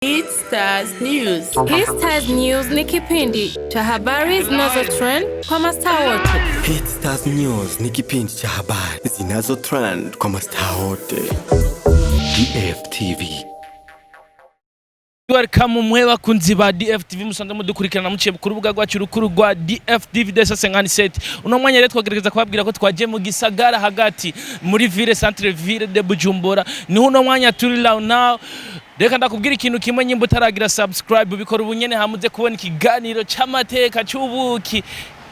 Stars News. Stars News ni kipindi cha habari zinazotrend kwa mastaa wote. Stars News ni kipindi cha habari zinazotrend kwa mastaa wote. DFTV. Welcome mwe bakunzi ba DFTV musanze mudukurikirana muciye ku rubuga rwacu rukuru rwa DFTV desa 57. Uno mwanya rero twagerageza kubabwira ko twaje mu gisagara hagati muri ville centre ville de Bujumbura. Ni uno mwanya turi now. Reka ndakubwira ikintu kimwe nyimbo utaragira subscribe bikora ubunyene hamuze kubona ikiganiro c'amateka c'ubuki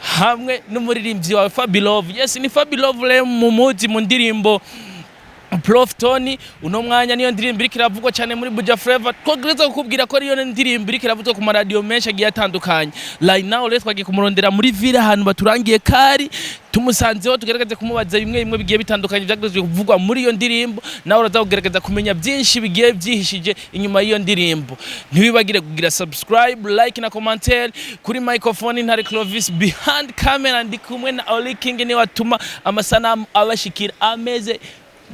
hamwe n'umuririmbyi wa Fabilove. Yes, ni Fabilove le mu ndirimbo Tony. Uno mwanya niyo ndirimbo iri kiravugwa cyane muri Buja Flavor. Twagereza kukubwira ko ariyo ndirimbo iri kiravugwa ku radio menshi agiye atandukanye. Right now rero twagiye kumurondera muri ville ahantu baturangiye kari tumusanzeho tugerageze kumubaza bimwe bigiye bitandukanye byagezwe kuvugwa muri iyo ndirimbo, nawe uraza kugerageza kumenya byinshi bigiye byihishije inyuma y'iyo ndirimbo. Ntibibagire kugira subscribe, like na commentaire. Kuri microphone Ntare Clovis, behind camera ndi kumwe na Oli King ni watuma amasanamu abashikira ameze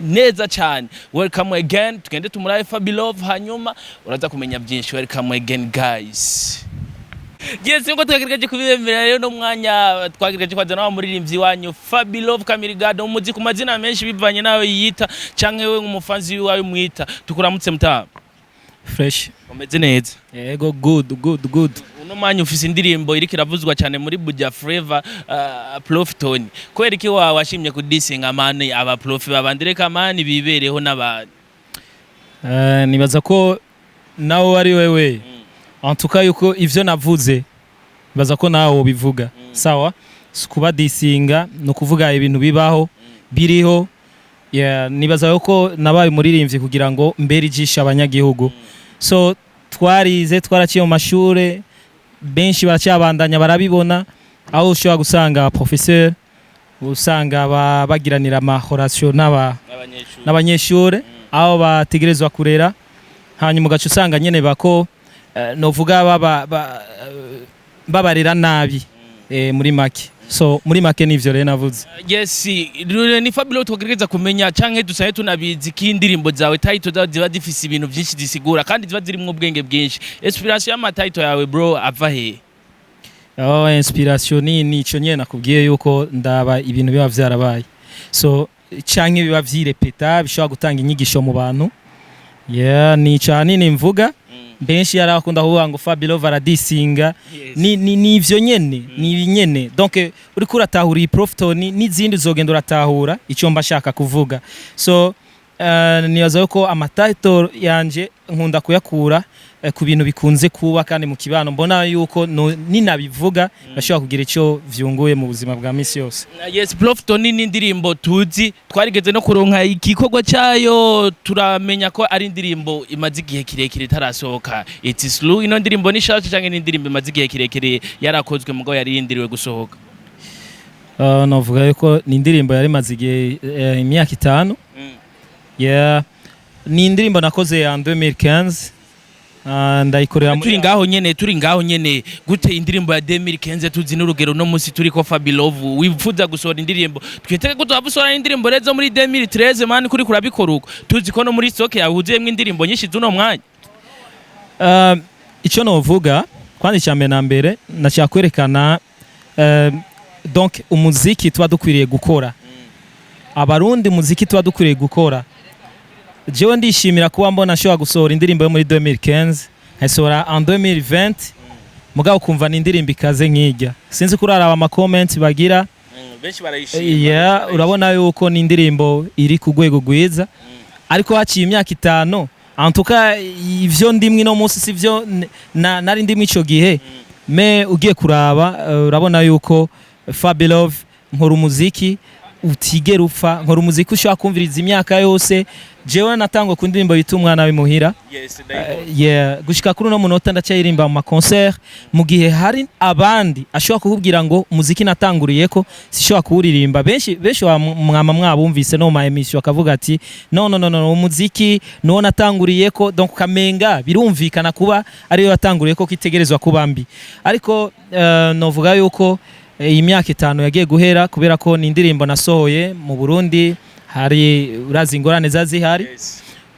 neza cyane. Welcome again, tugende tumuraye Fabilove hanyuma uraza kumenya byinshi. Welcome again guys. Yes, ngo twagerageje kubibemera rero no mwanya twagerageje kwazana wa muririmbyi wanyu Fabilove Kamirigado umuzi ku mazina menshi bivanye nawe yita canke we nk'umufanzi wawe mwita. Tukuramutse mutaha. Fresh. Umeze neza? Yego, good. Uno mwanya ufise indirimbo iri kiravuzwa cyane muri Buja Flavor Tony. Kweri ki washimye kudisinga amani aba Prof babandireka amani bibereho n'abantu. Nibaza ko nawe ari wewe. En tout cas yuko ivyo navuze baza ko nawe bivuga. Sawa? Kuba disinga no kuvuga ibintu bibaho biriho. Nibaza yuko nabaye muririmbyi kugira ngo mbere ijisha abanyagihugu. So twaraciye mu mashure benshi baracyabandanya barabibona, aho ushobora gusanga professeur usanga bagiranira amahoration n'abanyeshure aho bategerezwa kurera, hanyuma ugaca usanga nyene bako novuga babarera nabi muri make. So muri make nivyo rero navuze. Yes, ni Fabilove twagerageza kumenya canke dusaye tunabizi ki indirimbo zawe title ziba zifise ibintu byinshi zisigura kandi ziba ziri mu bwenge bwinshi. Inspiration y'ama title yawe bro ava he? Inspiration ni ico nyene nakubwiye yuko ndaba ibintu biba vyarabaye. So canke biba vyirepeta bishobora gutanga inyigisho mu bantu. Ni cyane ni mvuga. Benshi yarakunda kuvuga ngo Fabilove aradisinga. Ni ivyo nyene, ni nyene. Donc uri kuratahura iyi Tony n'izindi uzogenda uratahura icyo mbashaka kuvuga. So nibaza yuko amatitle yanje nkunda kuyakura ku bintu bikunze kuba kandi mu kibano mbona yuko ninabivuga bashobora kugira icyo vyunguye mu buzima bwa misi yose. Yes, Tony ni indirimbo tuzi twarigeze no kuronka igikorwa cyayo turamenya ko ari indirimbo imaze igihe kirekire itarasohoka. It's slow. Ino ndirimbo ni shasha cyangwa ni indirimbo imaze igihe kirekire yarakozwe mugo yari yindiriwe gusohoka? Novuga yuko ni indirimbo yari maze igihe imyaka 5. Ni indirimbo nakoze ya 2015. Ndayikorera turi ngaho nyene gute indirimbo ya 2015 tuzi n'urugero no musi turi ko Fabilove wifuza gusohora indirimbo twitege ko twabusohora indirimbo rezo muri 2013 mani kuri kurabikora uko tuzi ko no muri stock yahuzuyemo indirimbo nyinshi zuno mwanya. Ico novuga kwandi cyambe na mbere nashaka kwerekana donc umuziki tuba dukwiriye gukora. Abarundi muziki tuba dukwiriye gukora. Jewe ndishimira kuba mbona nshobora gusohora indirimbo yo muri 2015 nkasohora en 2020 mugabo kumva ni indirimbo ikaze nkijya. Sinzi kurara ama comments bagira benshi barayishima. Urabona yuko ni indirimbo iri ku rwego rwiza ariko haciye imyaka 5 en tout cas ivyo ndimwe no munsi sivyo nari ndimwe ico gihe. Me ugiye kuraba urabona yuko Fabilove nkora umuziki utigera upfa, nkora umuziki ushaka kumviriza imyaka yose. Jewe natangwa ku ndirimbo bita umwana w'imuhira. Gushika kuri no munota ndacyayirimba mu concert mu gihe hari abandi ashobora kukubwira ngo umuziki natanguriye ko sishobora kuwuririmba. Benshi mwama mwabumvise no ma emission akavuga ati no umuziki no natanguriye ko, donc kamenga birumvikana kuba ariyo yatanguriye ko kitegerezwa kuba mbi. Ariko novuga yuko iyi myaka 5 yagiye guhera kubera ko ni indirimbo nasohoye mu Burundi hari urazi ingorane zazihari.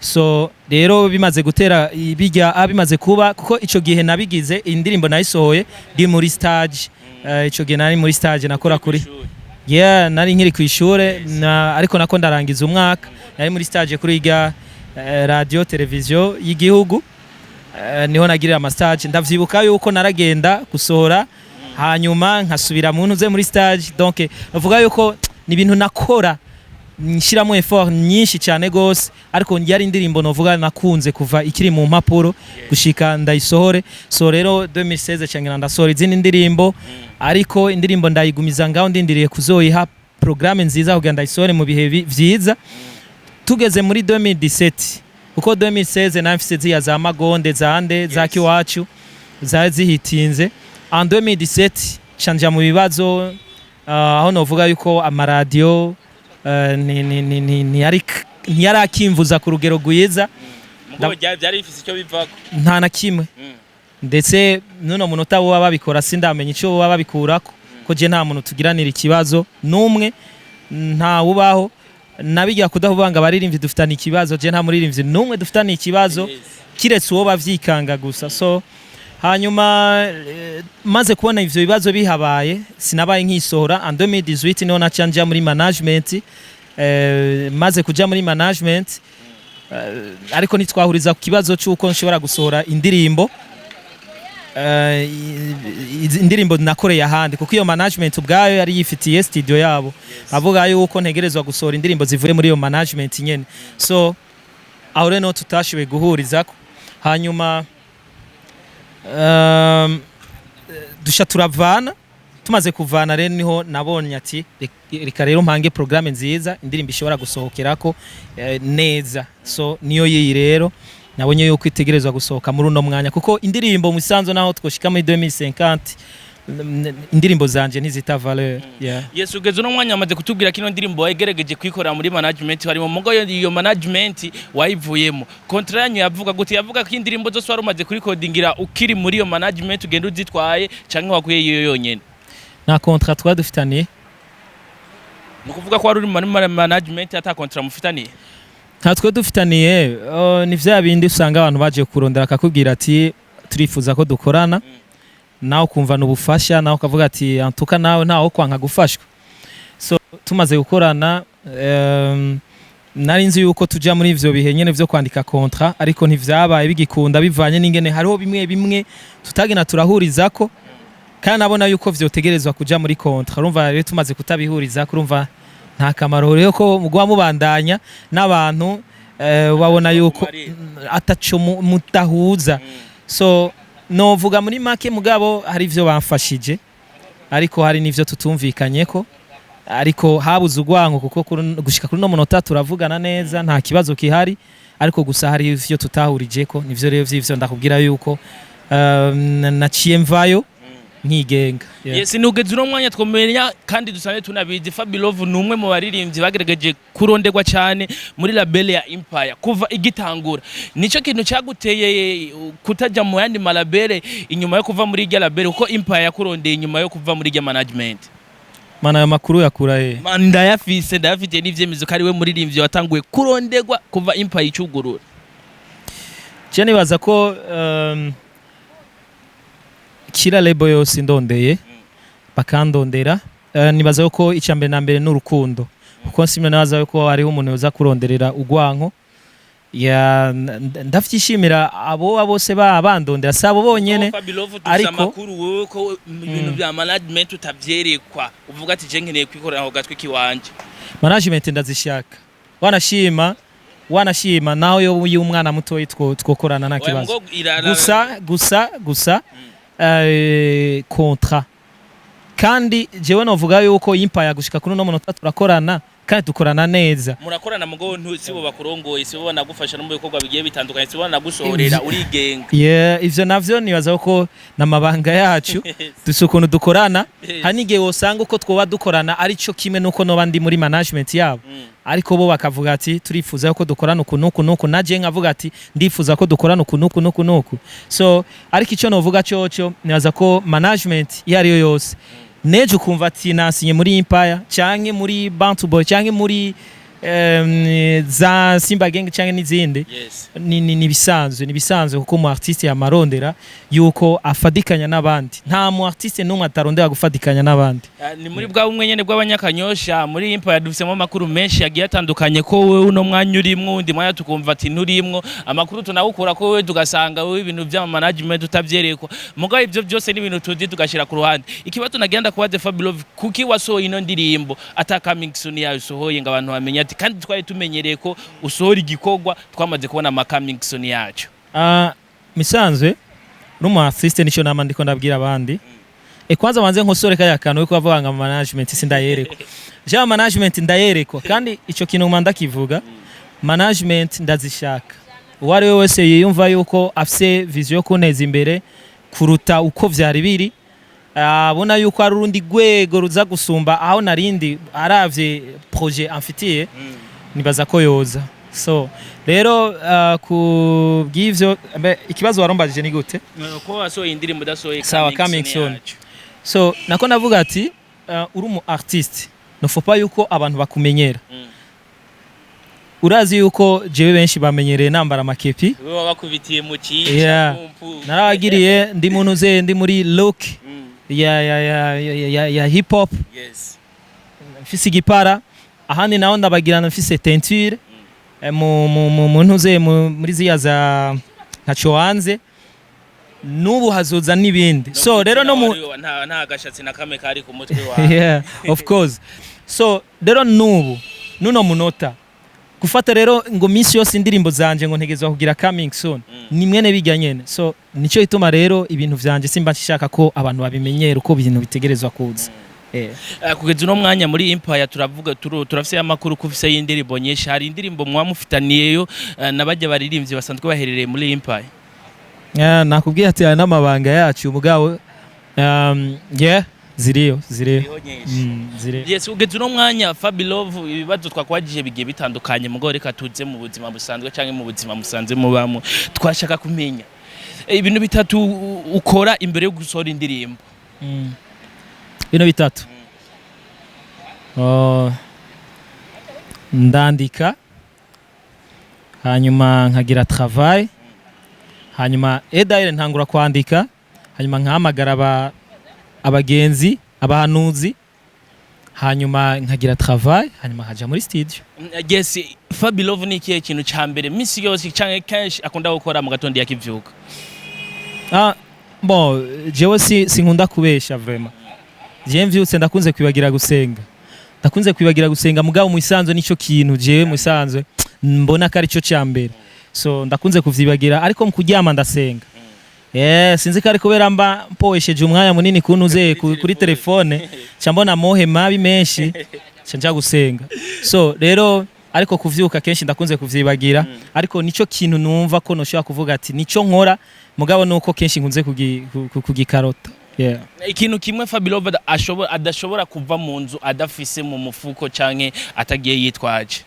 so rero bimaze gutera bijya bimaze kuba kuko ico gihe nabigize indirimbo nayisohoye ndi muri stage ico gihe nari muri stage nakora kuri nari nkiri ku ishure ariko nako ndarangiza umwaka nari muri stage kuri irya radio televiziyo y'igihugu niho nagirira ama stage ndavyibuka yuko naragenda gusohora hanyuma nkasubira mu ntuze muri stage donc bavuga yuko ni ibintu nakora nshiramo effort nyinshi cyane gose ariko yari indirimbo novuga nakunze kuva ikiri mu mpapuro gushika ndayisohore so rero 2016 cyangwa ndasohora izindi ndirimbo ariko indirimbo ndayigumiza ngaho ndindiriye kuzoyiha programme nziza kugira ndayisohore mu bihe vyiza tugeze muri 2017 uko 2016 namfise ziya za magonde zande za kiwacu za zihitinze en 2017 chanja mu bibazo aho novuga yuko amaradio ntiyari akimvuza ku rugero rwiza byari bifise icyo bivako nta na kimwe ndetse nuno munota bo babikora sindamenye icyo bo babikurako ko je nta muntu tugiranira ikibazo numwe nta ubaho nabigira kudahubanga baririmbyi dufitana ikibazo je nta muririmbyi numwe dufitana ikibazo kiretse uwo bavyikanga gusa so hanyuma maze kubona ivyo bibazo bihabaye sinabaye nkisohora en 2018 niho nacanja muri management maze kuja muri management ariko nitwahuriza ku kibazo cy'uko nshobora gusohora indirimbo indirimbo nakoreye ahandi kuko iyo management ubwayo yari yifitiye studio yabo avuga yuko ntegerezwa gusohora indirimbo zivuye muri iyo management nyene so aho rero tutashoboye guhurizako hanyuma dusha turavana tumaze kuvana rero niho nabonye ati reka rero mpange programme nziza indirimbo ishobora gusohokerako neza so niyo yiyi rero nabonye yuko itegerezwa gusohoka muri uno mwanya kuko indirimbo mu isanzo naho twoshika muri 2050 indirimbo zanje ntizita valeur yes ugeze no mwanya amaze kutubwira kino ndirimbo wayigerageje kwikorera muri management harimo mugo iyo management wayivuyemo kontra yanyu yavuga gute yavuga ko indirimbo zose wari umaze kuri codingira ukiri muri iyo management ugenda uzitwaye canke wakuye iyo yonyene na contrat dufitaniye nukuvuga ko wari uri muri management ata contrat mufitaniye ntatwe dufitaniye ni vya bindi usanga abantu baje kurondera akakubwira ati turifuza ko dukorana nawe kumva n'ubufasha nawe ukavuga ati antuka nawe ntaho kwanka gufashwa so tumaze gukorana nari nzi yuko tuja muri ivyo bihe nyene vyo kwandika contrat ariko ntivyabaye bigikunda bivanye n'ingene hariho bimwe tutagena turahurizako kandi nabona yuko vyotegerezwa kuja muri contrat urumva rero tumaze kutabihuriza kurumva nta kamaro rero ko mugwa mubandanya n'abantu babona yuko ataco mutahuza so novuga muri make mugabo hari ivyo bamfashije ariko hari n'ivyo tutumvikanyeko ariko habuze ugwanko kuko gushika kuri no munota turavugana neza nta kibazo kihari ariko gusa hari ivyo tutahurijeko nivyo rero vy'ivyo ndakubwira yuko naciye mvayo nkigenga yes nugeze uno mwanya twomenya kandi dusanzwe tunabizi fabilove numwe mu baririmbyi bagerageje kuronderwa cyane muri label ya Empire kuva igitangura nico kintu cyaguteye kutaja mu yandi malabel inyuma yo kuva muri irya label uko Empire yakurondeye inyuma yo kuva muri irya management mana ya makuru yakuraye ndayafise ndayafite n'ivyemezo kari we muririmbyi watanguye kuronderwa kuva Empire icugurura je nibaza ko kira label yose ndondeye bakandondera nibaza yuko icambere na mbere n'urukundo kuko simwe nabaza yuko hariho umuntu yoza kuronderera ugwanko ya ndavyishimira abo bose bandondera sabo bonyene ariko makuru wowe ko ibintu bya management utavyerekwa uvuga ati je nkeneye kwikorera aho gatwe kiwanje management ndazishaka wanashima naho yo y'umwana muto twokorana na kibazo gusa contrat kandi jewe novuga yuko Empire gushika kuri no munota turakorana kandi dukorana neza murakorana mugo sibo bakurongoye sibo banagufasha no mu bikorwa bigiye bitandukanye sibo banagusorera urigenga ivyo navyo nibaza ko namabanga yacu dusukuntu dukorana hanige wosanga uko twoba dukorana ari cyo kimwe nuko no bandi muri management yabo ariko bo bakavuga ati turifuza ko dukorana uku naje nkavuga ati ndifuza ko dukorana uku so ariko ico novuga cyo nibaza ko management yari yo yose neje kumva ati nasinye muri Empire canke muri Bantu Boy canke muri za Simba Gang cyangwa n'izindi ni bisanzwe kuko mu artiste yamarondera yuko afadikanya n'abandi nta mu artiste n'umwe atarondera gufadikanya n'abandi ni muri bwa umwe nyene bw'abanyakanyosha muri Empire dufisemo amakuru menshi yagiye atandukanye ko wewe uno mwanya urimwo undi mwanya tukumva ati nturimwo amakuru tunawukura ko wewe tugasanga wewe ibintu by'ama management utavyereko mugabo ivyo byose ni ibintu tuzi tugashira ku ruhande ikibazo nagenda kubaze fabilove kuki wasohoye ino ndirimbo ata coming soon yayo sohoye ngo abantu bamenye ati kandi twari tumenyereye ko usohora igikogwa twamaze kubona ama coming soon yacu misanzwe n'umu artiste nico nama ndiko ndabwira abandi kwanza banze nkosore kaya kantu yuko bavuga ngo management sindayerekwa ja management ndayerekwa kandi ico kintu manda kivuga management ndazishaka uwari wese yiyumva yuko afise vision yo kuneza imbere kuruta uko vyari biri abona yuko ari urundi gwego ruza gusumba aho narindi aravye projet amfitiye nibaza ko yoza so rero ku bw'ivyo ikibazo warombajije ni gute ko wasohoye indirimbo dasohoye sawa coming soon so nako navuga ati uri mu artiste no faut pas yuko abantu bakumenyera urazi yuko jewe benshi bamenyereye nambara makepi wewe bakubitiye mu kiyi naragiriye ndi munuze ndi muri look ya hip hop mfise igipara ahandi naho ndabagirana mfise teinture mu ntuze muri ziya za ntaco hanze nubu hazoza n'ibindi so rero no nta gashatsi na kame kari ku mutwe wawe yeah of course so rero nubu nuno munota gufata rero ngo misi yose indirimbo zanje ngo ntegezwa kugira coming soon ni mwene bijya nyene so nico ituma rero ibintu vyanje simba nshaka ko abantu babimenyera uko ibintu bitegerezwa kuza kugeza uno mwanya muri Empire turavuga turafise amakuru kufise y'indirimbo nyinshi hari indirimbo mwamufitaniyeyo nabajya baririmbye basanzwe baherereye muri Empire nakubwiye ati n'amabanga yacu mugabo ziriyo yes ugeze uno mwanya fabilove ibibazo twakwagije bigiye bitandukanye mugabo reka tuze mu buzima busanzwe canke mu buzima musanze mubamo twashaka kumenya ibintu bitatu ukora imbere yo gusohora indirimbo bino bitatu ndandika hanyuma nkagira travail hanyuma edaire ntangura kwandika hanyuma nkahamagara abagenzi abahanuzi hanyuma nkagira travail hanyuma haja muri studio yes fabilove ni ikihe kintu ca mbere misi yose canke kenshi akunda gukora mu gatondo yakivyuka bon jewe sinkunda kubesha vraiment je mvyutse ndakunze kwibagira gusenga mugabo mu isanzwe nico kintu jewe mu isanzwe mbona kari cyo ca mbere so ndakunze kuvyibagira ariko mu kuryama ndasenga sinzi ko ari kubera mba mpoesheje umwanya munini kuntuze kuri telefone cyambona mohe mabi menshi canja gusenga so rero ariko kuvyuka kenshi ndakunze kuvyibagira ariko nico kintu numva ko noshobora kuvuga ati nico nkora mugabo nuko kenshi nkunze kugikarota ikintu kimwe fabilove adashobora kuva mu nzu adafise mu mufuko canke atagiye yitwaje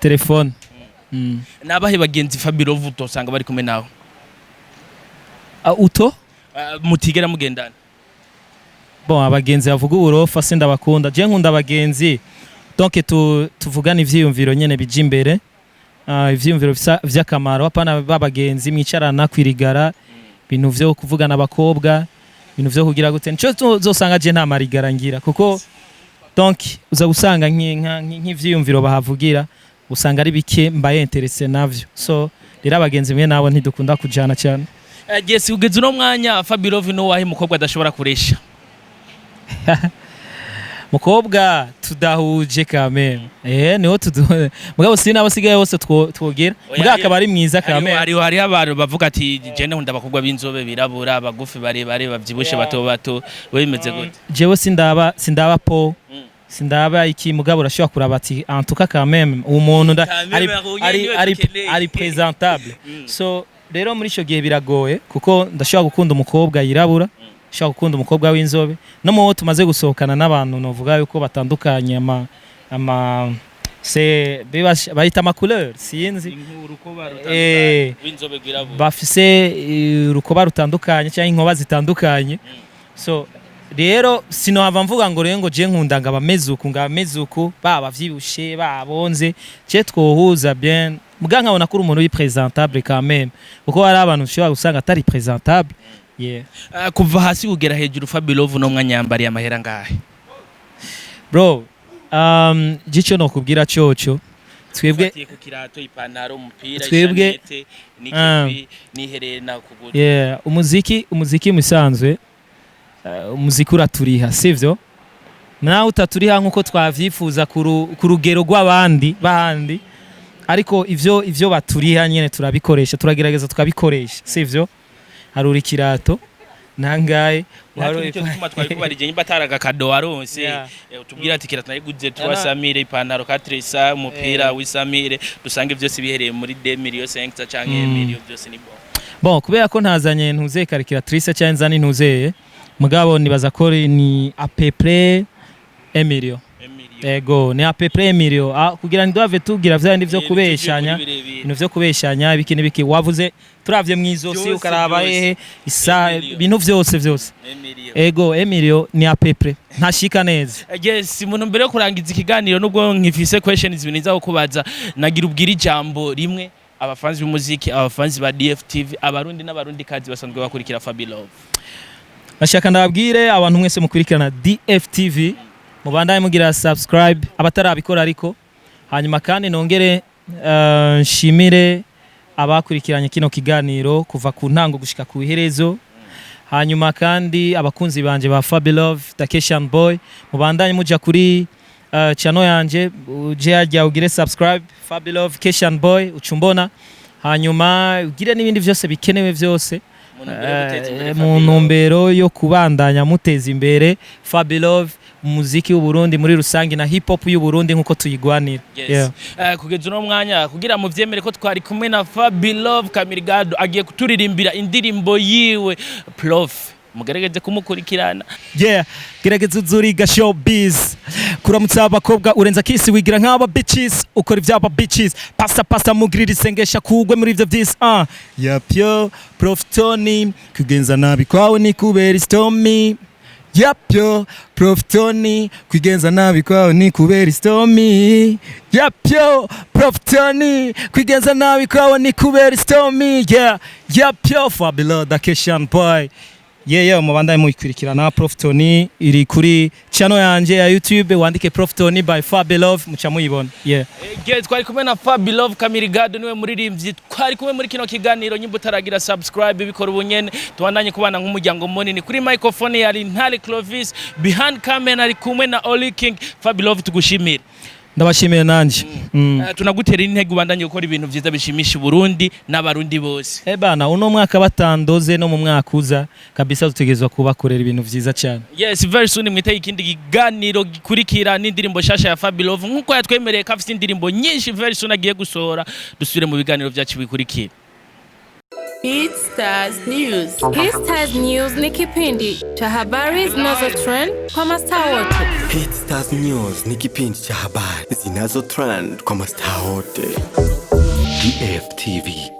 telefone nabahe bagenzi fabilove utosanga bari kumwe nawe uto mutigera mugendana bon abagenzi bavuga uburofa sindabakunda je nkunda abagenzi donc tuvugana ivyiyumviro nyene bije imbere ivyiyumviro vy'akamaro apana babagenzi mwicarana kwirigara ibintu vyo kuvugana abakobwa ibintu vyo kugira gute nico zosanga je nta marigara ngira kuko donc uza gusanga nk'ivyiyumviro bahavugira usanga ari bike mbaye interesse navyo so rero abagenzi mwe nabo ntidukunda kujana cyane yes ugeze no mwanya fabilove no wahe mukobwa adashobora kuresha mukobwa tudahuje kame niho mugabo sinabo sigaye bose twogera mugaka bari mwiza kame hari abantu bavuga ati je nkunda abakobwa b'inzobe birabura abagufi barebare bavyibushe bato wemeze gute jewe sindaba po sindaba iki mugabo urashobora kuraba ati antuka quand même umuntu ari présentable so rero muri ico gihe biragoye kuko ndashobora gukunda umukobwa yirabura shaka gukunda umukobwa w'inzobe no mu tumaze gusohokana n'abantu novuga yuko batandukanye bayita ama couleur sinzi bafise urukoba rutandukanye cyangwa inkoba zitandukanye so rero sinohava mvuga ngo rero ngo je nkunda ngabamezuku baba vyibushe babonze je twohuza bien muga nkabona ko umuntu uri présentable quand même uko hari abantu ushobora gusanga atari présentable yeah. Kuva hasi kugera hejuru fabilove no mwanya yambariye amahera ngahe bro gico no kubwira coco twebwe ku kirato ipantaro umupira twebwe n'ikipi niherena kugura yeah umuziki musanzwe umuziki uraturiha sivyo nawe utaturiha nkuko twavyifuza ku rugero rw'abandi bahandi ariko ivyo baturiha nyene turabikoresha turagerageza tukabikoresha sivyo haruri kirato nangaye waro tuma twari kubarije nyimba taraga kado waronse utubwira ati kirato nayiguze twasamire ipantaro katresa umupira wisamire dusange vyose bihereye muri 2million 5 canke 1million byose ni bon kubera ko ntazanye ntuze calculatrice cyane nzani ntuzeye mugabo nibaza ko ni à peu près 1million ego ni à peu près 1million kugira ndove tugira vya ndivyo kubeshanya ibintu vyo kubeshanya ibiki wavuze turavye mwizosi ukaraba isa ibintu vyose ego 1million ni à peu près ntashika neza yes umuntu mbere yo kurangiza ikiganiro nubwo nkifise questions ibintu iza kubaza nagira ubwira ijambo rimwe abafanzi b'umuziki abafanzi ba DFTV abarundi n'abarundi kazi basanzwe bakurikira fabilove bashaka ndababwire abantu mwese mukurikirana DFTV mubandaye mugira subscribe abatarabikora ariko hanyuma kandi nongere nshimire abakurikiranye kino kiganiro kuva ku ntango gushika ku iherezo hanyuma kandi abakunzi banje ba fabilove Takeshan boy mubandaye muja kuri channel yanje uje ajya ugire subscribe fabilove Keshan boy ucumbona hanyuma ugire n'ibindi byose bikenewe byose mu ntumbero yo kubandanya muteza imbere fabilove umuziki w'u Burundi muri rusangi na hip hop y'u Burundi nkuko tuyigwanira kugeza no mwanya kugira mu vyemere ko twari kumwe na fabilove Kamirigado agiye kuturirimbira indirimbo yiwe Prof mugerageze kumukurikirana gerageze uzuriga showbiz kuramutsa abakobwa urenza kisi wigira nk'aba bitches ukora ivyaba bitches pasta mugirira isengesha kugwe muri ivyo vyisi yapyo Prof Tony kugenza nabi kwawe ni kubera stormy yapyo Prof Tony kwigenza nabi kwawe ni kubera stormy yapyo Prof Tony kwigenza nabi kwawe ni kubera stormy yapyo fabilove Takeshan boy mubandaye muyikurikirana Prof Tony iri kuri channel yanje ya YouTube wandike Prof Tony by fabilove muca muyibona twari kumwe na fabilove Kamirigado niwe muririmbyi twari kumwe muri kino kiganiro nyimbo taragira subscribe bikora ubunyene tubandanye kubana nk'umuryango munini kuri microphone yari Ntale Clovis behind camera ari kumwe na Oli King fabilove tugushimira ndabashimiye nanje tunagutera intege ubandanye gukora ibintu byiza bishimisha Burundi n'abarundi bose bana uno mwaka batandoze no mu mwaka uza kabisa dutegezwa kubakorera ibintu byiza cyane yes very soon mwiteye ikindi kiganiro gikurikira n'indirimbo shasha ya fabilove nkuko yatwemereye ko afite indirimbo nyinshi very soon agiye gusohora dusubire mu biganiro byacu bikurikira Stars News. Stars News ni kipindi cha habari zinazo trend kwa mastaa wote. Stars News ni kipindi cha habari zinazo trend kwa mastaa wote. DFTV.